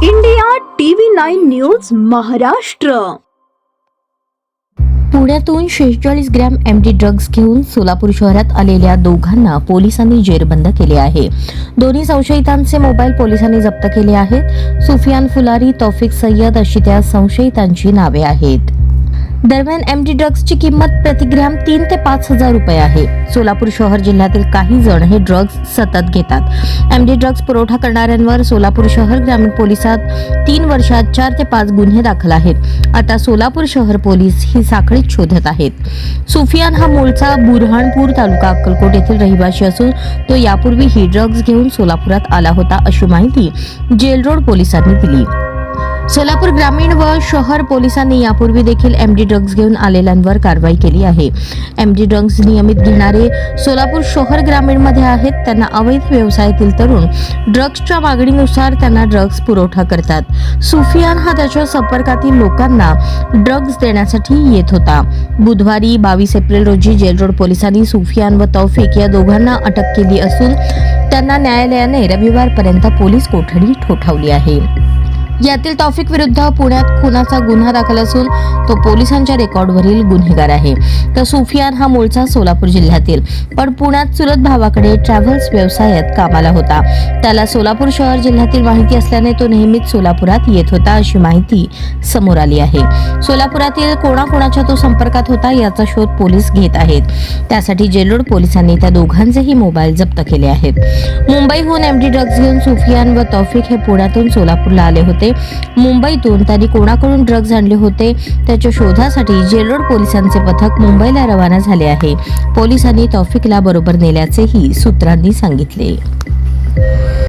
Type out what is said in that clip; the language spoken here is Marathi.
India TV9 news Maharashtra. पुण्यातून 46 ग्रॅम एमडी ड्रग्ज घेऊन सोलापूर शहरात आलेल्या दोघांना पोलिसांनी जेरबंद केले आहे. दोन्ही संशयितांचे मोबाईल पोलिसांनी जप्त केले आहेत. सुफियान फुलारी, तौफिक सय्यद अशी त्या संशयितांची नावे आहेत. दरम्यान एमडी ड्रग्जची किंमत प्रतिग्रॅम 3 ते 5 हजार रुपये आहे. सोलापूर शहर जिल्ह्यातील काही जण हे ड्रग्ज सतत घेतात. एमडी ड्रग्ज पुरवठा करणाऱ्यांवर सोलापूर शहर ग्रामीण पोलिसात 3 वर्षात 4 ते 5 गुन्हे दाखल आहेत. आता सोलापूर शहर पोलीस ही साखळी शोधत आहेत. सुफियान हा मूळचा बुरहाणपूर तालुका अक्कलकोट येथील रहिवासी असून तो यापूर्वी ही ड्रग्ज घेऊन सोलापुरात आला होता अशी माहिती जेल रोड पोलिसांनी दिली. सोलापूर ग्रामीण व शहर पोलिसांनी यापूर्वी देखील एमडी ड्रग्ज घेऊन आलेल्यांवर कारवाई केली आहे. एमडी ड्रग्ज नियमित घेणारे सोलापूर शहर ग्रामीणमध्ये आहेत. त्यांना अवैध व्यवसायातील तरुण ड्रग्जच्या मागणीनुसार त्यांना ड्रग्ज पुरवठा करतात. सुफियान हा त्याच्या संपर्कातील लोकांना ड्रग्ज देण्यासाठी येत होता. बुधवारी 22 एप्रिल रोजी जेल रोड पोलिसांनी सुफियान व तौफिक या दोघांना अटक केली असून त्यांना न्यायालयाने रविवारपर्यंत पोलीस कोठडी ठोठावली आहे. यातील तौफिक विरुद्ध पुण्यात खुनाचा गुन्हा दाखल असून तो पोलिसांच्या रेकॉर्डवरील गुन्हेगार आहे. तर सुफियान हा मूळचा सोलापूर जिल्ह्यातील पण पुण्यात चुलत भावाकडे ट्रॅव्हल्स व्यवसायात कामाला होता. त्याला सोलापूर शहर जिल्ह्यातील माहिती असल्याने तो नेहमीच सोलापुरात येत होता अशी माहिती समोर आली आहे. सोलापुरातील कोणाकोणाच्या तो संपर्कात होता याचा शोध पोलीस घेत आहेत. त्यासाठी जेलरोड पोलिसांनी त्या दोघांचेही मोबाईल जप्त केले आहेत. मुंबईहून एमडी ड्रग्ज घेऊन सुफियान व तौफिक हे पुण्यातून सोलापूरला आले होते. मुंबईतून त्यांनी कोणाकडून ड्रग्ज आणले होते त्याच्या शोधासाठी जेलरोड पोलिसांचे पथक मुंबईला रवाना झाले आहे. पोलिसांनी तौफिकला बरोबर नेल्याचेही सूत्रांनी सांगितले.